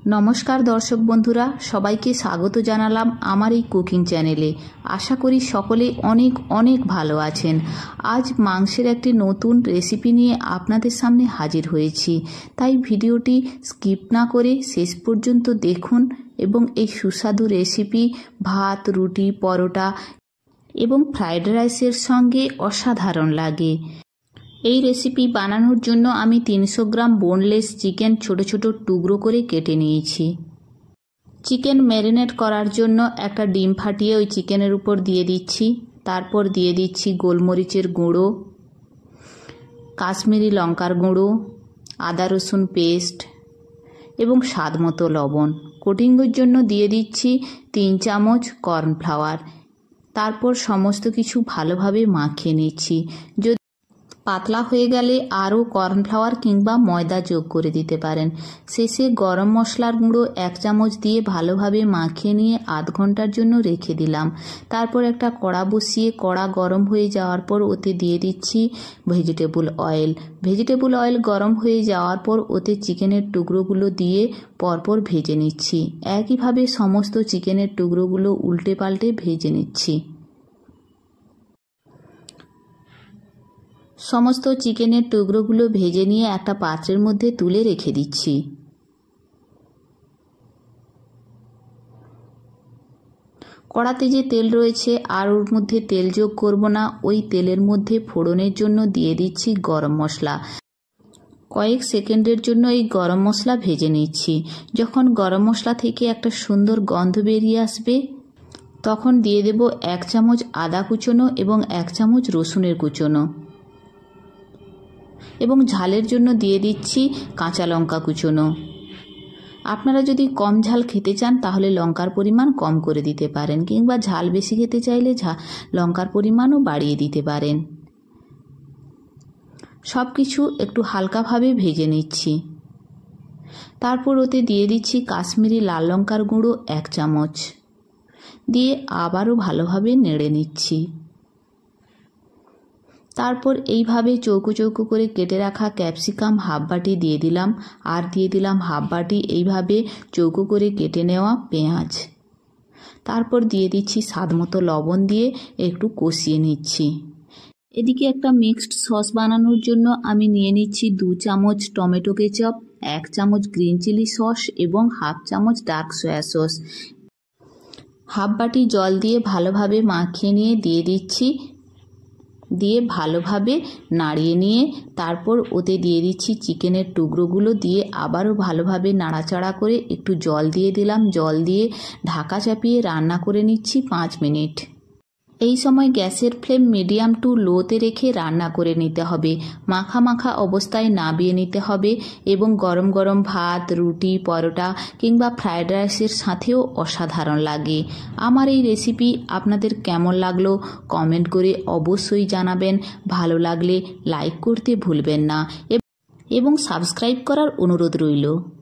नमस्कार दर्शक बंधुरा सबाइके स्वागत जानालाम आमार एई कुकिंग चैनेले। आशा करी सकले अनेक अनेक भालो आछेन। आज मांसेर एकटी नतून रेसिपि निये आपनादेर सामने हाजिर हयेछि, ताई भिडियोटी स्किप ना करे शेष पर्यन्त देखुन एबं एई सुस्वादु रेसिपि भात रुटी परोटा एबं फ्राइड राइसेर संगे असाधारण लागे। এই রেসিপি বানানোর জন্য আমি 300 গ্রাম বোনলেস চিকেন ছোট ছোট টুকরো করে কেটে নিয়েছি। চিকেন ম্যারিনেট করার জন্য একটা ডিম ফাটিয়ে ওই চিকেনের উপর দিয়ে দিচ্ছি। তারপর দিয়ে দিচ্ছি গোলমরিচের গুঁড়ো, কাশ্মীরি লঙ্কার গুঁড়ো, আদা রসুন পেস্ট এবং স্বাদমতো লবণ। কোটিংয়ের জন্য দিয়ে দিচ্ছি 3 চামচ কর্নফ্লাওয়ার। তারপর সমস্ত কিছু ভালোভাবে মাখিয়ে নিচ্ছি। পাতলা হয়ে গেলে আরও কর্নফ্লাওয়ার কিংবা ময়দা যোগ করে দিতে পারেন। শেষে গরম মশলার গুঁড়ো 1 চামচ দিয়ে ভালোভাবে মাখিয়ে নিয়ে আধ ঘন্টার জন্য রেখে দিলাম। তারপর একটা কড়া বসিয়ে কড়া গরম হয়ে যাওয়ার পর ওতে দিয়ে দিচ্ছি ভেজিটেবল অয়েল। ভেজিটেবল অয়েল গরম হয়ে যাওয়ার পর ওতে চিকেনের টুকরোগুলো দিয়ে পরপর ভেজে নিচ্ছি। একইভাবে সমস্ত চিকেনের টুকরোগুলো উল্টে পাল্টে ভেজে নিচ্ছি। সমস্ত চিকেনের টুকরোগুলো ভেজে নিয়ে একটা পাত্রের মধ্যে তুলে রেখে দিচ্ছি। কড়াতে যে তেল রয়েছে আর ওর মধ্যে তেল যোগ করব না, ওই তেলের মধ্যে ফোড়নের জন্য দিয়ে দিচ্ছি গরম মশলা। কয়েক সেকেন্ডের জন্য এই গরম মশলা ভেজে নিচ্ছি। যখন গরম মশলা থেকে একটা সুন্দর গন্ধ বেরিয়ে আসবে তখন দিয়ে দেব 1 চামচ আদা কুচনো এবং 1 চামচ রসুনের কুচনো এবং ঝালের জন্য দিয়ে দিচ্ছি কাঁচা লঙ্কা কুচনো। আপনারা যদি কম ঝাল খেতে চান তাহলে লঙ্কার পরিমাণ কম করে দিতে পারেন, কিংবা ঝাল বেশি খেতে চাইলে লঙ্কার পরিমাণও বাড়িয়ে দিতে পারেন। সব কিছু একটু হালকাভাবে ভেজে নিচ্ছি। তারপর ওতে দিয়ে দিচ্ছি কাশ্মীরি লাল লঙ্কার গুঁড়ো 1 চামচ দিয়ে আবারও ভালোভাবে নেড়ে নিচ্ছি। তারপর এইভাবে চৌকো চৌকো করে কেটে রাখা ক্যাপসিকাম হাফ বাটি দিয়ে দিলাম, আর দিয়ে দিলাম হাফ বাটি এইভাবে চৌকো করে কেটে নেওয়া পেঁয়াজ। তারপর দিয়ে দিচ্ছি স্বাদমতো লবণ দিয়ে একটু কষিয়ে নিচ্ছি। এদিকে একটা মিক্সড সস বানানোর জন্য আমি নিয়ে নিচ্ছি 2 চামচ টমেটো কেচাপ, 1 চামচ গ্রিন চিলি সস এবং হাফ চামচ ডার্ক সয়া সস। হাফ বাটি জল দিয়ে ভালোভাবে মাখিয়ে নিয়ে দিয়ে দিচ্ছি, দিয়ে ভালোভাবে নাড়িয়ে নিয়ে তারপর ওতে দিয়ে দিচ্ছি চিকেনের টুকরোগুলো দিয়ে আবারও ভালোভাবে নাড়াচাড়া করে একটু জল দিয়ে দিলাম। জল দিয়ে ঢাকা চাপিয়ে রান্না করে নিচ্ছি 5 মিনিট। এই সময় গ্যাসের ফ্লেম মিডিয়াম টু লোতে রেখে রান্না করে নিতে হবে। মাখা মাখা অবস্থায় নামিয়ে নিতে হবে এবং গরম গরম ভাত রুটি পরোটা কিংবা ফ্রাইড রাইসের সাথেও অসাধারণ লাগে। আমার এই রেসিপি আপনাদের কেমন লাগলো কমেন্ট করে অবশ্যই জানাবেন। ভালো লাগলে লাইক করতে ভুলবেন না এবং সাবস্ক্রাইব করার অনুরোধ রইল।